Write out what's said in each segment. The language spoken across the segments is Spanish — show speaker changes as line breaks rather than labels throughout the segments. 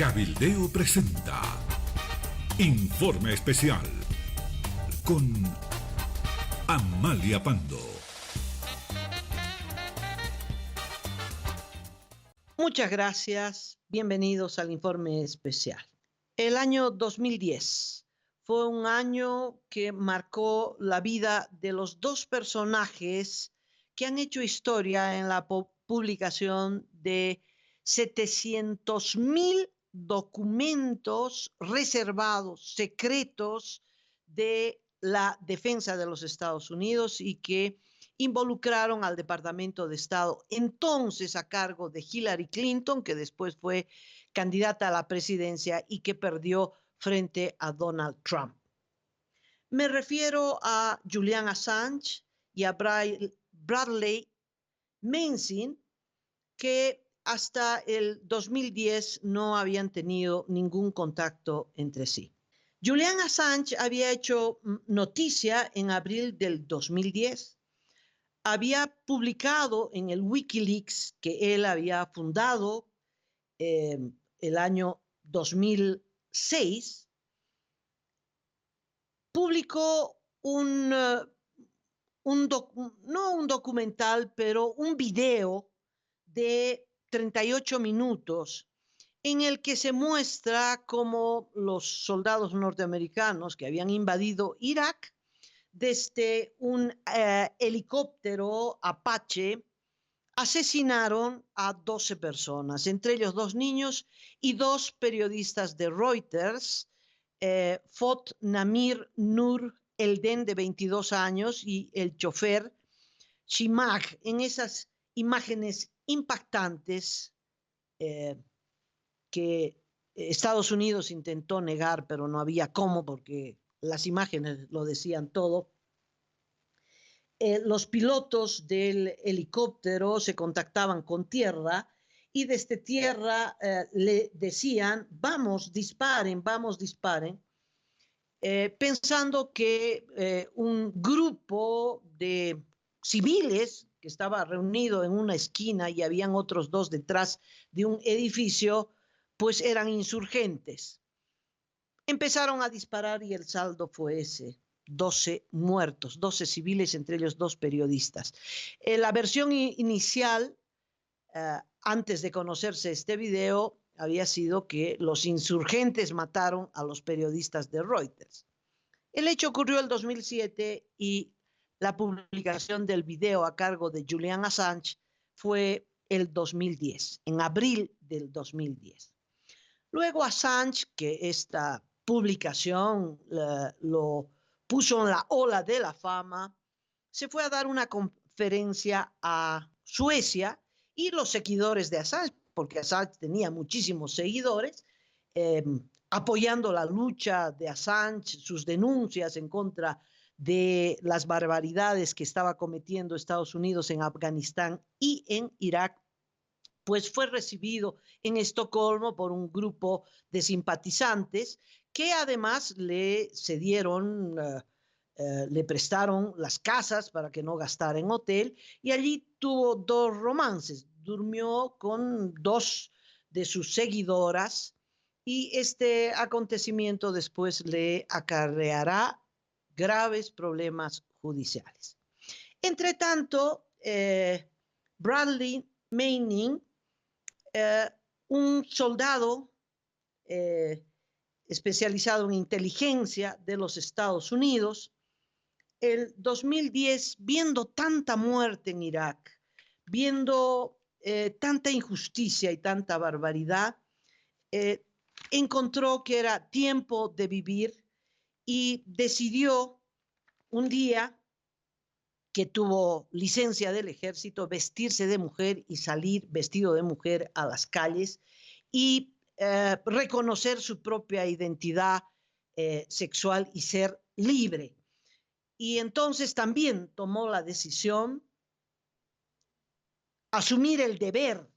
Cabildeo presenta Informe Especial con Amalia Pando.
Muchas gracias, bienvenidos al Informe Especial. El año 2010 fue un año que marcó la vida de los dos personajes que han hecho historia en la publicación de 700.000 documentos reservados, secretos de la defensa de los Estados Unidos y que involucraron al Departamento de Estado, entonces a cargo de Hillary Clinton, que después fue candidata a la presidencia y que perdió frente a Donald Trump. Me refiero a Julian Assange y a Bradley Manning, que hasta el 2010 no habían tenido ningún contacto entre sí. Julian Assange había hecho noticia en abril del 2010. Había publicado en el Wikileaks que él había fundado el año 2006, publicó no un documental, pero un video de 38 minutos en el que se muestra cómo los soldados norteamericanos que habían invadido Irak desde un helicóptero Apache asesinaron a 12 personas, entre ellos 2 niños y 2 periodistas de Reuters, Fot Namir Nur Elden, de 22 años, y el chofer Shimag, en esas imágenes impactantes que Estados Unidos intentó negar, pero no había cómo, porque las imágenes lo decían todo. Los pilotos del helicóptero se contactaban con tierra y desde tierra le decían, vamos, disparen, pensando que un grupo de civiles que estaba reunido en una esquina y habían otros 2 detrás de un edificio, pues eran insurgentes. Empezaron a disparar y el saldo fue ese: 12 muertos, 12 civiles, entre ellos 2 periodistas. La versión inicial, antes de conocerse este video, había sido que los insurgentes mataron a los periodistas de Reuters. El hecho ocurrió el 2007 y la publicación del video a cargo de Julian Assange fue el 2010, en abril del 2010. Luego Assange, que esta publicación lo puso en la ola de la fama, se fue a dar una conferencia a Suecia, y los seguidores de Assange, porque Assange tenía muchísimos seguidores, apoyando la lucha de Assange, sus denuncias en contra de las barbaridades que estaba cometiendo Estados Unidos en Afganistán y en Irak, pues fue recibido en Estocolmo por un grupo de simpatizantes que además le cedieron, le prestaron las casas para que no gastara en hotel, y allí tuvo 2 romances. Durmió con 2 de sus seguidoras y este acontecimiento después le acarreará graves problemas judiciales. Entre tanto, Bradley Manning, un soldado especializado en inteligencia de los Estados Unidos, el 2010, viendo tanta muerte en Irak, viendo tanta injusticia y tanta barbaridad, encontró que era tiempo de vivir y decidió un día que tuvo licencia del ejército, vestirse de mujer y salir vestido de mujer a las calles y reconocer su propia identidad sexual y ser libre. Y entonces también tomó la decisión, asumir el deber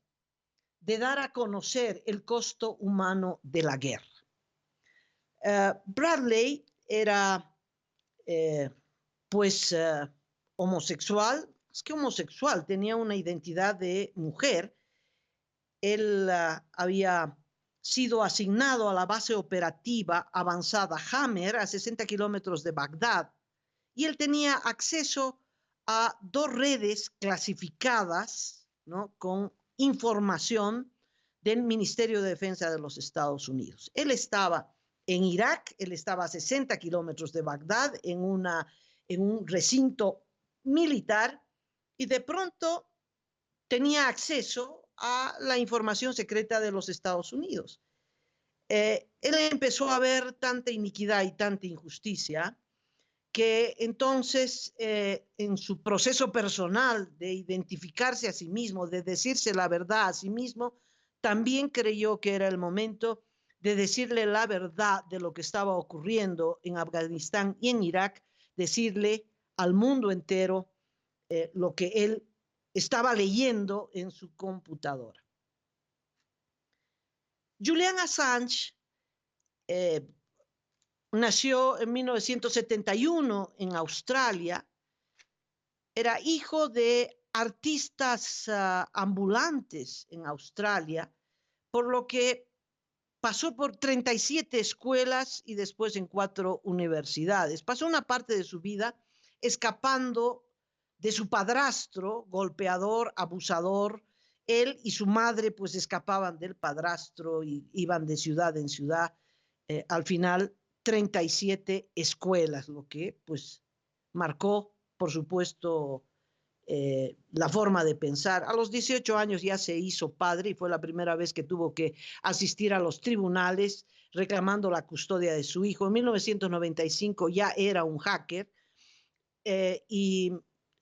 de dar a conocer el costo humano de la guerra. Bradley era homosexual. Es que homosexual, tenía una identidad de mujer. Él había sido asignado a la base operativa avanzada Hammer a 60 kilómetros de Bagdad, y él tenía acceso a dos redes clasificadas, ¿no?, con información del Ministerio de Defensa de los Estados Unidos. Él estaba en Irak, él estaba a 60 kilómetros de Bagdad en un recinto militar, y de pronto tenía acceso a la información secreta de los Estados Unidos. Él empezó a ver tanta iniquidad y tanta injusticia que entonces en su proceso personal de identificarse a sí mismo, de decirse la verdad a sí mismo, también creyó que era el momento de decirle la verdad de lo que estaba ocurriendo en Afganistán y en Irak, decirle al mundo entero lo que él estaba leyendo en su computadora. Julian Assange nació en 1971 en Australia. Era hijo de artistas ambulantes en Australia, por lo que pasó por 37 escuelas y después en 4 universidades. Pasó una parte de su vida escapando de su padrastro, golpeador, abusador. Él y su madre pues escapaban del padrastro y iban de ciudad en ciudad. Al final 37 escuelas, lo que pues marcó, por supuesto, la forma de pensar. A los 18 años ya se hizo padre y fue la primera vez que tuvo que asistir a los tribunales reclamando la custodia de su hijo. En 1995 ya era un hacker y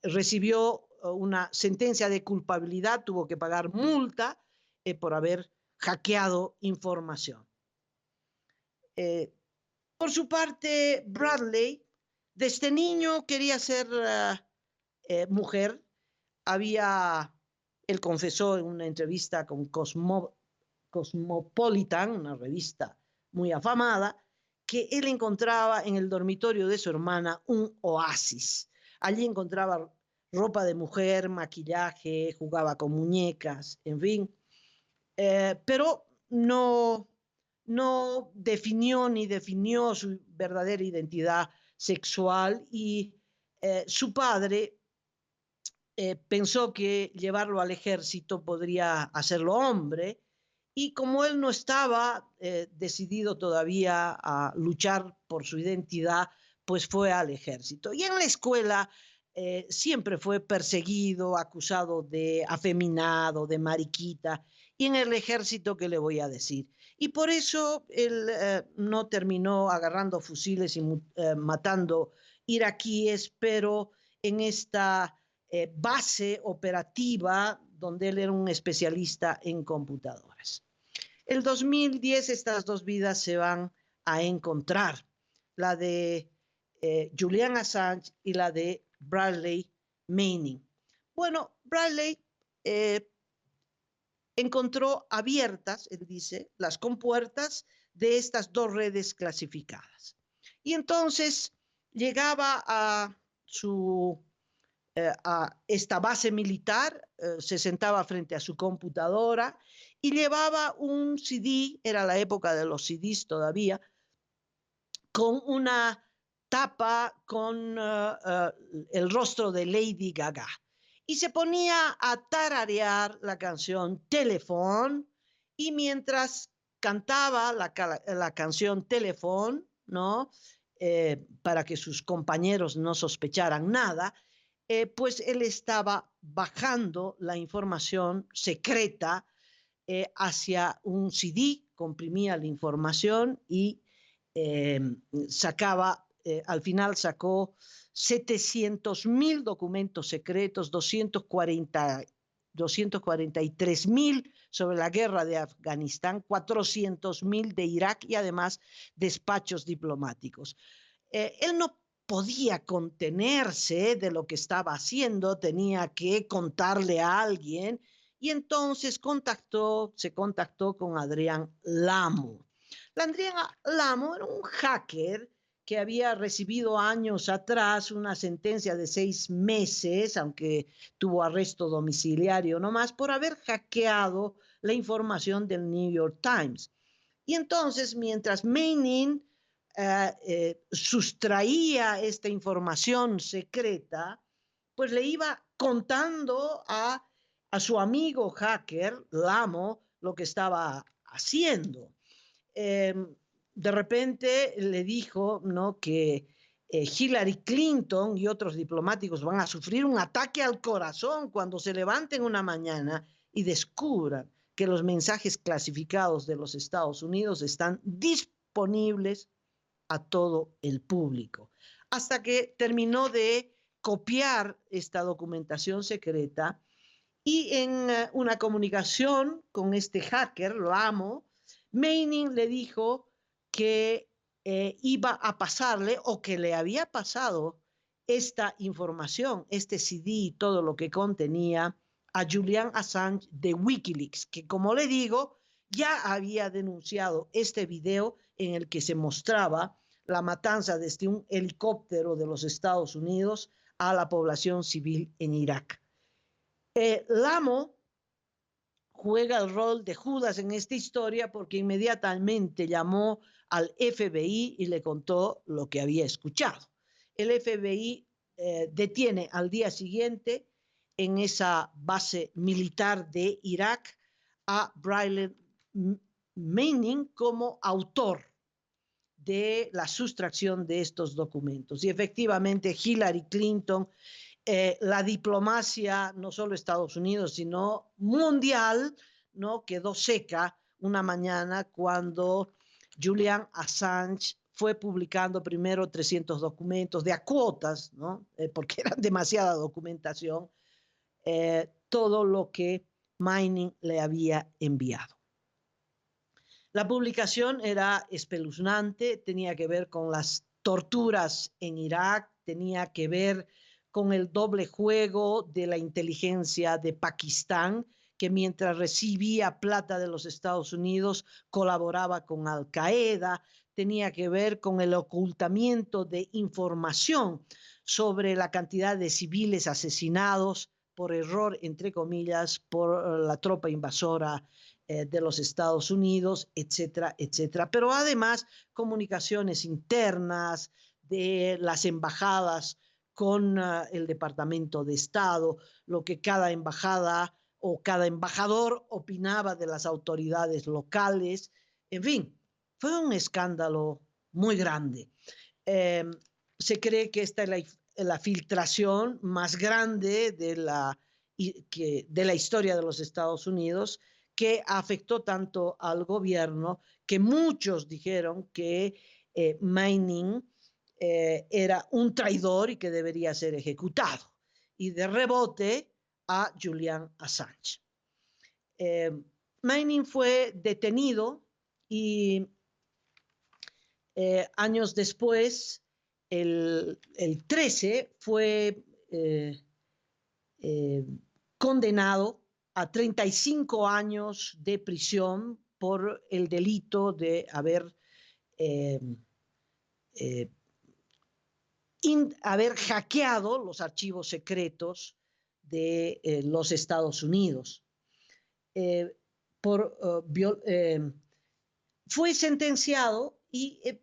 recibió una sentencia de culpabilidad, tuvo que pagar multa por haber hackeado información. Por su parte, Bradley, desde niño quería ser mujer. Él confesó en una entrevista con Cosmopolitan, una revista muy afamada, que él encontraba en el dormitorio de su hermana un oasis. Allí encontraba ropa de mujer, maquillaje, jugaba con muñecas, en fin. Pero no definió su verdadera identidad sexual, y su padre pensó que llevarlo al ejército podría hacerlo hombre, y como él no estaba decidido todavía a luchar por su identidad, pues fue al ejército. Y en la escuela siempre fue perseguido, acusado de afeminado, de mariquita, y en el ejército, ¿qué le voy a decir? Y por eso él no terminó agarrando fusiles y matando iraquíes, pero en esta base operativa donde él era un especialista en computadoras. El 2010 estas dos vidas se van a encontrar, la de Julian Assange y la de Bradley Manning. Bueno, Bradley encontró abiertas, él dice, las compuertas de estas dos redes clasificadas. Y entonces llegaba a esta base militar, se sentaba frente a su computadora y llevaba un CD, era la época de los CDs todavía, con una tapa con el rostro de Lady Gaga. Y se ponía a tararear la canción Telephone, y mientras cantaba la canción Telephone, ¿no? Para que sus compañeros no sospecharan nada, pues él estaba bajando la información secreta hacia un CD, comprimía la información y al final sacó 700.000 documentos secretos, 243.000 sobre la guerra de Afganistán, 400.000 de Irak y además despachos diplomáticos. Él no podía contenerse de lo que estaba haciendo, tenía que contarle a alguien, y entonces se contactó con Adrián Lamo. Adrián Lamo era un hacker que había recibido años atrás una sentencia de 6 meses, aunque tuvo arresto domiciliario nomás, por haber hackeado la información del New York Times. Y entonces, mientras Manning sustraía esta información secreta, pues le iba contando a su amigo hacker, Lamo, lo que estaba haciendo. Eh, de repente le dijo, ¿no?, que Hillary Clinton y otros diplomáticos van a sufrir un ataque al corazón cuando se levanten una mañana y descubran que los mensajes clasificados de los Estados Unidos están disponibles a todo el público. Hasta que terminó de copiar esta documentación secreta y en una comunicación con este hacker, lo amo, Manning le dijo que iba a pasarle o que le había pasado esta información, este CD y todo lo que contenía a Julian Assange de Wikileaks, que como le digo, ya había denunciado este video en el que se mostraba la matanza desde un helicóptero de los Estados Unidos a la población civil en Irak. Lamo juega el rol de Judas en esta historia porque inmediatamente llamó al FBI y le contó lo que había escuchado. El FBI detiene al día siguiente en esa base militar de Irak a Bryant Manning como autor de la sustracción de estos documentos. Y efectivamente Hillary Clinton, la diplomacia, no solo Estados Unidos, sino mundial, ¿no?, quedó seca una mañana cuando Julian Assange fue publicando primero 300 documentos de a cuotas, ¿no?, porque era demasiada documentación, todo lo que Manning le había enviado. La publicación era espeluznante, tenía que ver con las torturas en Irak, tenía que ver con el doble juego de la inteligencia de Pakistán, que mientras recibía plata de los Estados Unidos colaboraba con Al Qaeda, tenía que ver con el ocultamiento de información sobre la cantidad de civiles asesinados por error, entre comillas, por la tropa invasora de los Estados Unidos, etcétera, etcétera. Pero además comunicaciones internas de las embajadas con el Departamento de Estado, lo que cada embajada o cada embajador opinaba de las autoridades locales. En fin, fue un escándalo muy grande. Se cree que esta es la filtración más grande de la historia de los Estados Unidos, que afectó tanto al gobierno que muchos dijeron que Manning era un traidor y que debería ser ejecutado. Y de rebote a Julian Assange. Manning fue detenido y años después, el 13, fue condenado a 35 años de prisión por el delito de haber hackeado los archivos secretos de los Estados Unidos. Fue sentenciado,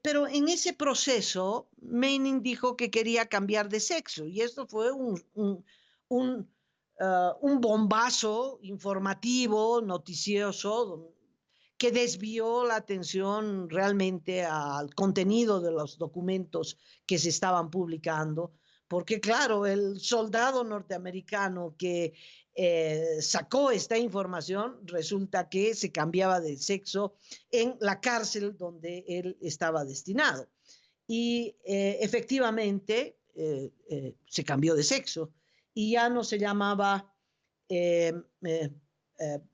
pero en ese proceso Manning dijo que quería cambiar de sexo, y esto fue un bombazo informativo, noticioso, que desvió la atención realmente al contenido de los documentos que se estaban publicando, porque claro, el soldado norteamericano que sacó esta información resulta que se cambiaba de sexo en la cárcel donde él estaba destinado. Y efectivamente se cambió de sexo y ya no se llamaba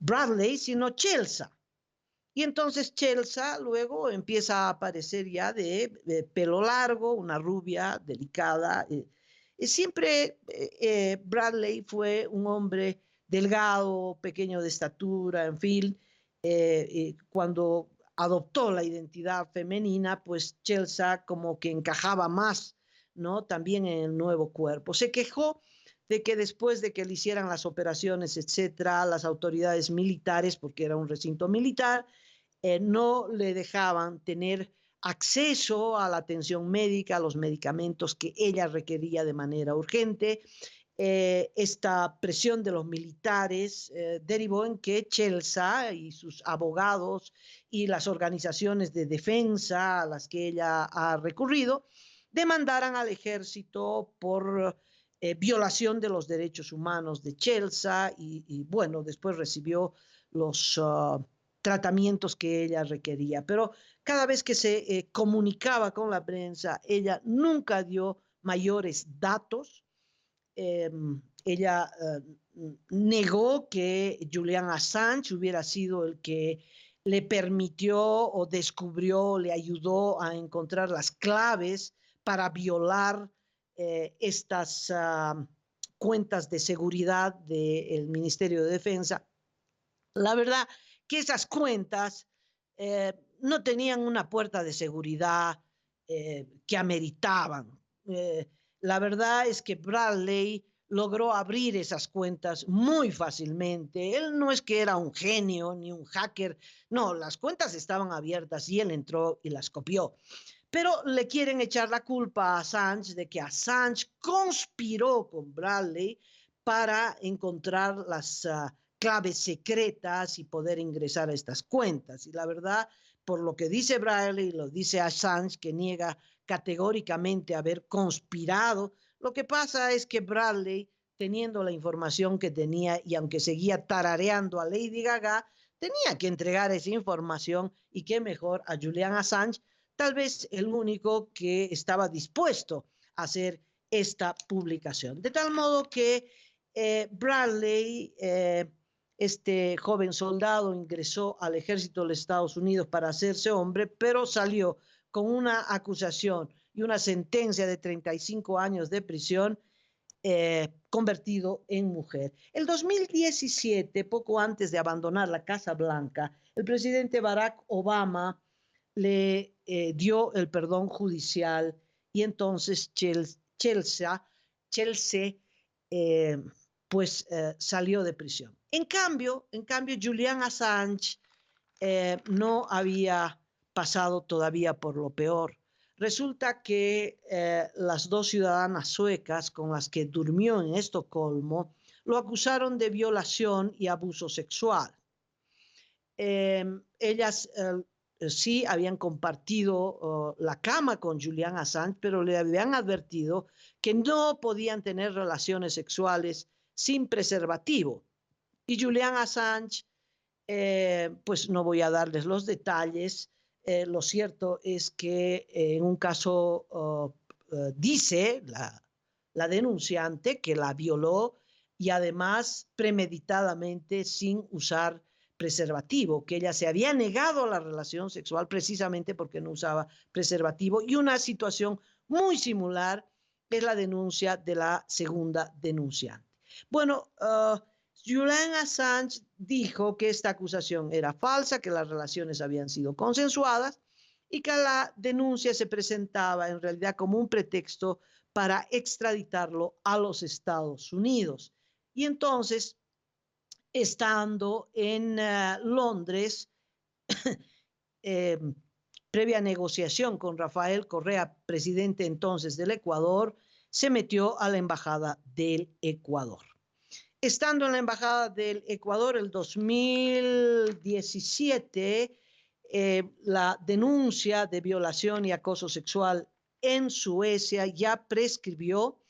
Bradley, sino Chelsea. Y entonces Chelsea luego empieza a aparecer ya de pelo largo, una rubia delicada. Siempre Bradley fue un hombre delgado, pequeño de estatura, en fin. Cuando adoptó la identidad femenina, pues Chelsea como que encajaba más, ¿no?, también en el nuevo cuerpo. Se quejó de que después de que le hicieran las operaciones, etcétera, las autoridades militares, porque era un recinto militar, no le dejaban tener acceso a la atención médica, a los medicamentos que ella requería de manera urgente. Esta presión de los militares derivó en que Chelsea y sus abogados y las organizaciones de defensa a las que ella ha recurrido demandaran al ejército por violación de los derechos humanos de Chelsea y bueno, después recibió los tratamientos que ella requería. Pero cada vez que se comunicaba con la prensa, ella nunca dio mayores datos. eh, Ella negó que Julian Assange hubiera sido el que le permitió o descubrió, le ayudó a encontrar las claves para violar estas cuentas de seguridad del Ministerio de Defensa. La verdad que esas cuentas no tenían una puerta de seguridad que ameritaban. La verdad es que Bradley logró abrir esas cuentas muy fácilmente. Él no es que era un genio ni un hacker, no, las cuentas estaban abiertas y él entró y las copió. Pero le quieren echar la culpa a Assange de que Assange conspiró con Bradley para encontrar las claves secretas y poder ingresar a estas cuentas. Y la verdad, por lo que dice Bradley, lo dice Assange, que niega categóricamente haber conspirado, lo que pasa es que Bradley, teniendo la información que tenía y aunque seguía tarareando a Lady Gaga, tenía que entregar esa información y qué mejor a Julian Assange, tal vez el único que estaba dispuesto a hacer esta publicación. De tal modo que Bradley, este joven soldado, ingresó al ejército de los Estados Unidos para hacerse hombre, pero salió con una acusación y una sentencia de 35 años de prisión, convertido en mujer. El 2017, poco antes de abandonar la Casa Blanca, el presidente Barack Obama le dio el perdón judicial y entonces Chelsea pues salió de prisión. En cambio, Julian Assange no había pasado todavía por lo peor. Resulta que las dos ciudadanas suecas con las que durmió en Estocolmo lo acusaron de violación y abuso sexual. Ellas sí habían compartido la cama con Julian Assange, pero le habían advertido que no podían tener relaciones sexuales sin preservativo. Y Julian Assange, pues no voy a darles los detalles. Lo cierto es que en un caso dice la denunciante que la violó y además premeditadamente sin usar preservativo, que ella se había negado a la relación sexual precisamente porque no usaba preservativo. Y una situación muy similar es la denuncia de la segunda denunciante. Bueno, Julian Assange dijo que esta acusación era falsa, que las relaciones habían sido consensuadas y que la denuncia se presentaba en realidad como un pretexto para extraditarlo a los Estados Unidos. Y entonces, estando en Londres, previa negociación con Rafael Correa, presidente entonces del Ecuador, se metió a la Embajada del Ecuador. Estando en la Embajada del Ecuador el 2017, la denuncia de violación y acoso sexual en Suecia ya prescribió.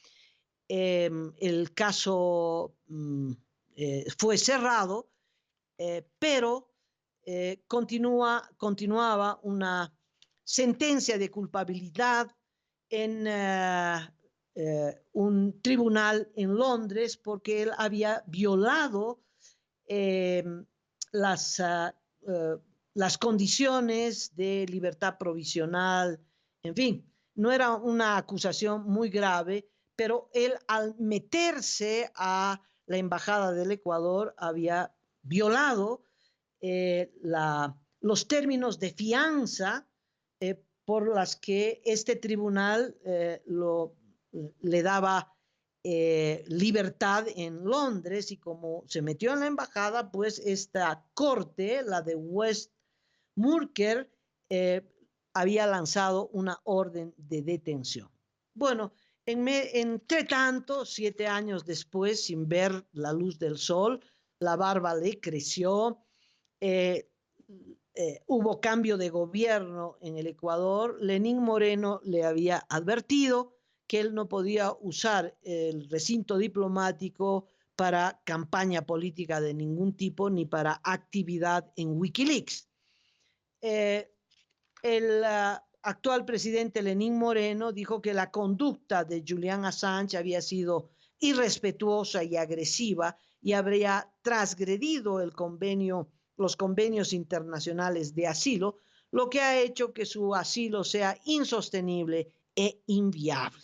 El caso fue cerrado, pero continuaba una sentencia de culpabilidad en un tribunal en Londres porque él había violado las condiciones de libertad provisional. En fin, no era una acusación muy grave, pero él al meterse a la Embajada del Ecuador había violado los términos de fianza por las que este tribunal le daba libertad en Londres, y como se metió en la embajada, pues esta corte, la de Murker eh, había lanzado una orden de detención. Bueno, entre tanto, 7 años después, sin ver la luz del sol, la barba le creció, eh, hubo cambio de gobierno en el Ecuador. Lenín Moreno le había advertido que él no podía usar el recinto diplomático para campaña política de ningún tipo ni para actividad en Wikileaks. El actual presidente Lenín Moreno dijo que la conducta de Julian Assange había sido irrespetuosa y agresiva y habría transgredido los convenios internacionales de asilo, lo que ha hecho que su asilo sea insostenible e inviable.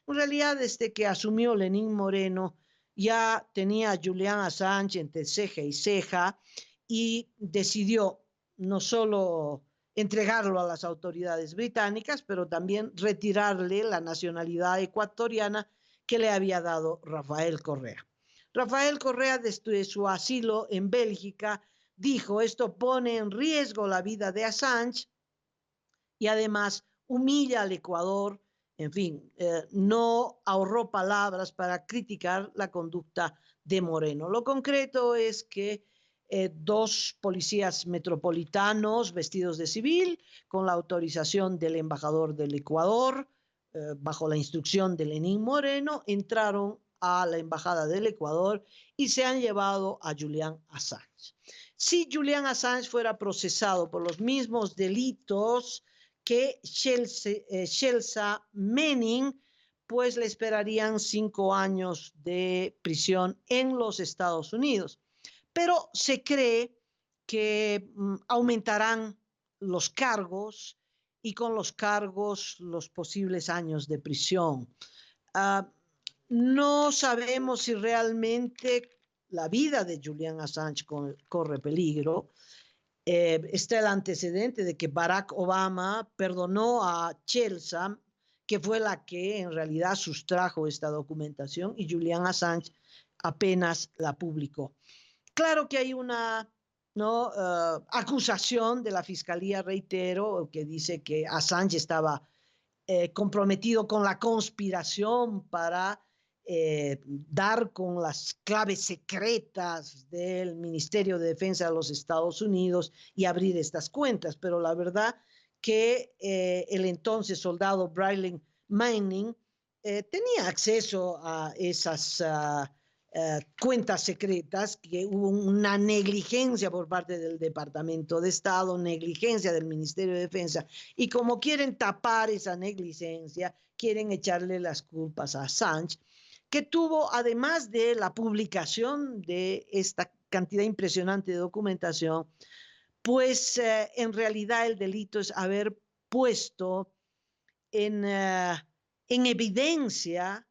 En realidad, desde que asumió Lenín Moreno, ya tenía a Julian Assange entre ceja y ceja y decidió no solo entregarlo a las autoridades británicas, pero también retirarle la nacionalidad ecuatoriana que le había dado Rafael Correa. Rafael Correa, desde su asilo en Bélgica, dijo: esto pone en riesgo la vida de Assange y además humilla al Ecuador. En fin, no ahorró palabras para criticar la conducta de Moreno. Lo concreto es que dos policías metropolitanos vestidos de civil, con la autorización del embajador del Ecuador, bajo la instrucción de Lenín Moreno, entraron a la embajada del Ecuador y se han llevado a Julian Assange. Si Julian Assange fuera procesado por los mismos delitos que Chelsea Manning, pues le esperarían 5 años de prisión en los Estados Unidos. Pero se cree que aumentarán los cargos y con los cargos los posibles años de prisión. No sabemos si realmente la vida de Julian Assange corre peligro. Está el antecedente de que Barack Obama perdonó a Chelsea, que fue la que en realidad sustrajo esta documentación, y Julian Assange apenas la publicó. Claro que hay una acusación de la fiscalía, reitero, que dice que Assange estaba comprometido con la conspiración para dar con las claves secretas del Ministerio de Defensa de los Estados Unidos y abrir estas cuentas. Pero la verdad que el entonces soldado Brylan Manning tenía acceso a esas cuentas secretas, que hubo una negligencia por parte del Departamento de Estado, negligencia del Ministerio de Defensa, y como quieren tapar esa negligencia, quieren echarle las culpas a Assange, que tuvo, además de la publicación de esta cantidad impresionante de documentación, pues en realidad el delito es haber puesto en evidencia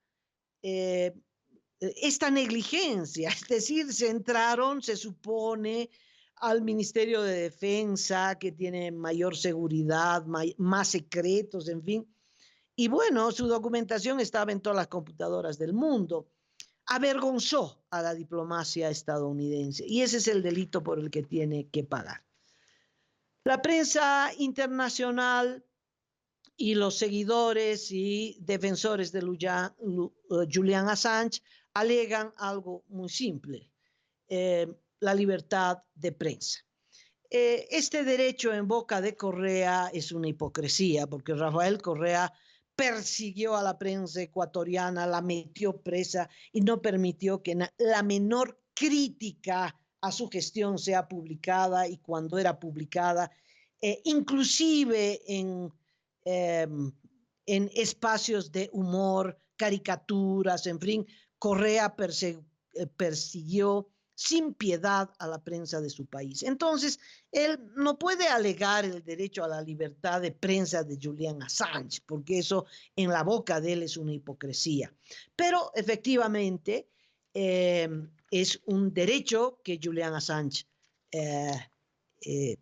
esta negligencia, es decir, se entraron, se supone, al Ministerio de Defensa, que tiene mayor seguridad, más secretos, en fin. Y bueno, su documentación estaba en todas las computadoras del mundo. Avergonzó a la diplomacia estadounidense y ese es el delito por el que tiene que pagar. La prensa internacional y los seguidores y defensores de Julian Assange alegan algo muy simple: la libertad de prensa. Este derecho en boca de Correa es una hipocresía, porque Rafael Correa persiguió a la prensa ecuatoriana, la metió presa y no permitió que la menor crítica a su gestión sea publicada, y cuando era publicada, inclusive en espacios de humor, caricaturas, en fin, Correa persiguió sin piedad a la prensa de su país. Entonces, él no puede alegar el derecho a la libertad de prensa de Julian Assange, porque eso en la boca de él es una hipocresía. Pero efectivamente es un derecho que Julian Assange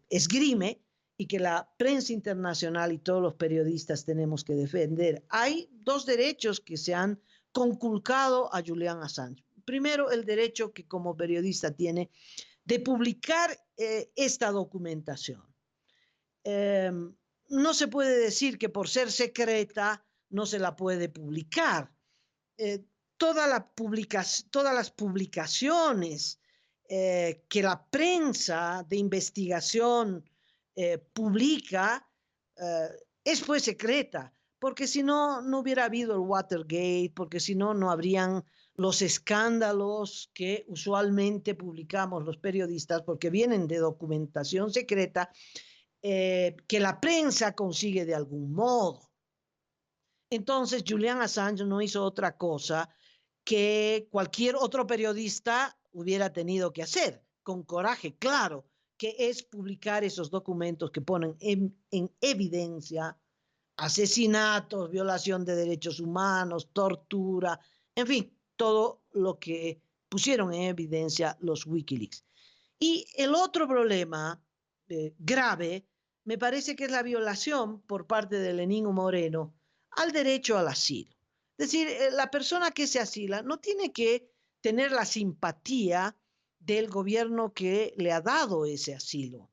esgrime y que la prensa internacional y todos los periodistas tenemos que defender. Hay dos derechos que se han conculcado a Julian Assange. Primero, el derecho que como periodista tiene de publicar esta documentación. no se puede decir que por ser secreta no se la puede publicar. Todas las publicaciones que la prensa de investigación publica es pues secreta, porque si no, no hubiera habido el Watergate, porque si no, no habrían los escándalos que usualmente publicamos los periodistas, porque vienen de documentación secreta que la prensa consigue de algún modo. Entonces, Julian Assange no hizo otra cosa que cualquier otro periodista hubiera tenido que hacer, con coraje, claro, que es publicar esos documentos que ponen en evidencia asesinatos, violación de derechos humanos, tortura, en fin, todo lo que pusieron en evidencia los Wikileaks. Y el otro problema grave me parece que es la violación por parte de Lenín Moreno al derecho al asilo. Es decir, la persona que se asila no tiene que tener la simpatía del gobierno que le ha dado ese asilo.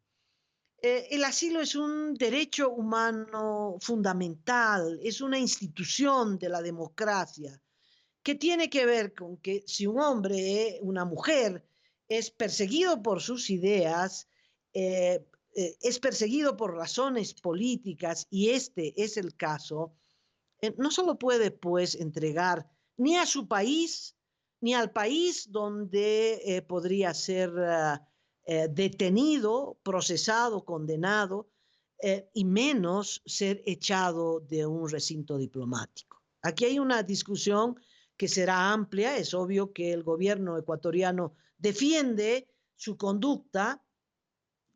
El asilo es un derecho humano fundamental, es una institución de la democracia que tiene que ver con que si un hombre, una mujer, es perseguido por sus ideas, es perseguido por razones políticas, y este es el caso, no solo puede pues entregar ni a su país, ni al país donde podría ser detenido, procesado, condenado, y menos ser echado de un recinto diplomático. Aquí hay una discusión que será amplia. Es obvio que el gobierno ecuatoriano defiende su conducta.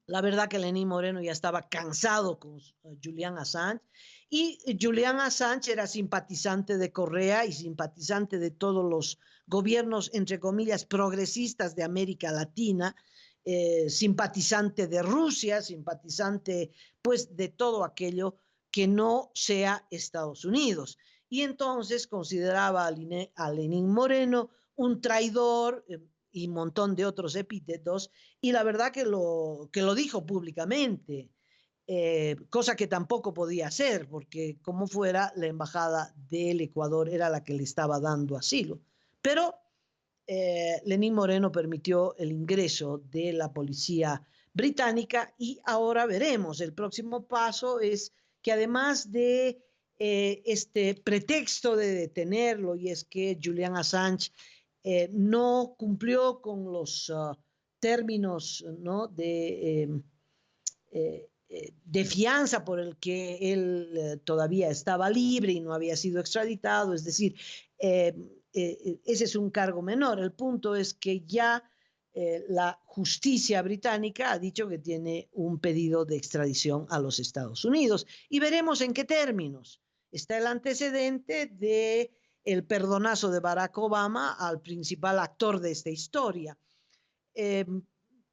La verdad que Lenín Moreno ya estaba cansado con Julian Assange, y Julian Assange era simpatizante de Correa y simpatizante de todos los gobiernos, entre comillas, progresistas de América Latina, simpatizante de Rusia, simpatizante pues de todo aquello que no sea Estados Unidos. Y entonces consideraba a Lenín Moreno un traidor, y un montón de otros epítetos, y la verdad que lo dijo públicamente, cosa que tampoco podía hacer, porque como fuera, la embajada del Ecuador era la que le estaba dando asilo. Pero Lenín Moreno permitió el ingreso de la policía británica, y ahora veremos. El próximo paso es que además de este pretexto de detenerlo, y es que Julian Assange no cumplió con los términos, ¿no?, de fianza por el que él todavía estaba libre y no había sido extraditado. Es decir, ese es un cargo menor. El punto es que ya la justicia británica ha dicho que tiene un pedido de extradición a los Estados Unidos, y veremos en qué términos. Está el antecedente de el perdonazo de Barack Obama al principal actor de esta historia.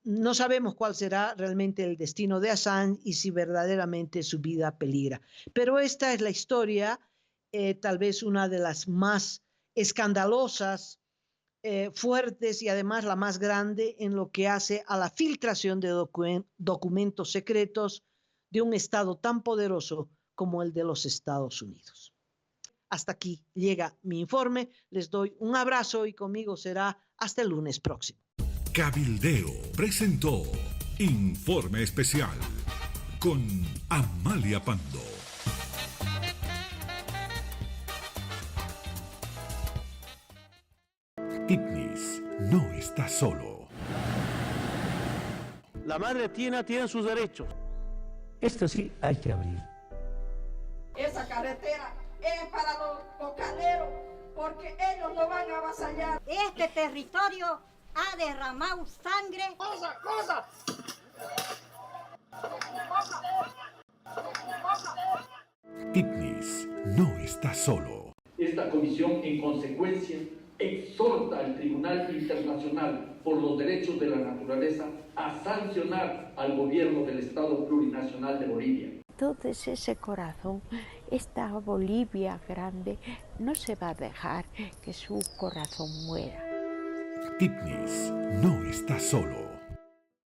No sabemos cuál será realmente el destino de Assange y si verdaderamente su vida peligra. Pero esta es la historia, tal vez una de las más escandalosas, fuertes, y además la más grande en lo que hace a la filtración de documentos secretos de un Estado tan poderoso como el de los Estados Unidos. Hasta aquí llega mi informe. Les doy un abrazo y conmigo será hasta el lunes próximo.
Cabildeo presentó Informe Especial con Amalia Pando. Titnis no está solo.
La madre tiene sus derechos.
Esto sí hay que abrir.
Esa carretera es para los bocaleros, porque ellos no van a avasallar.
Este territorio ha derramado sangre.
¡Cosa!
Titnis no está solo.
Esta comisión, en consecuencia, exhorta al Tribunal Internacional por los Derechos de la Naturaleza a sancionar al gobierno del Estado Plurinacional de Bolivia.
Entonces ese corazón, esta Bolivia grande, no se va a dejar que su corazón muera.
Titnis no está solo.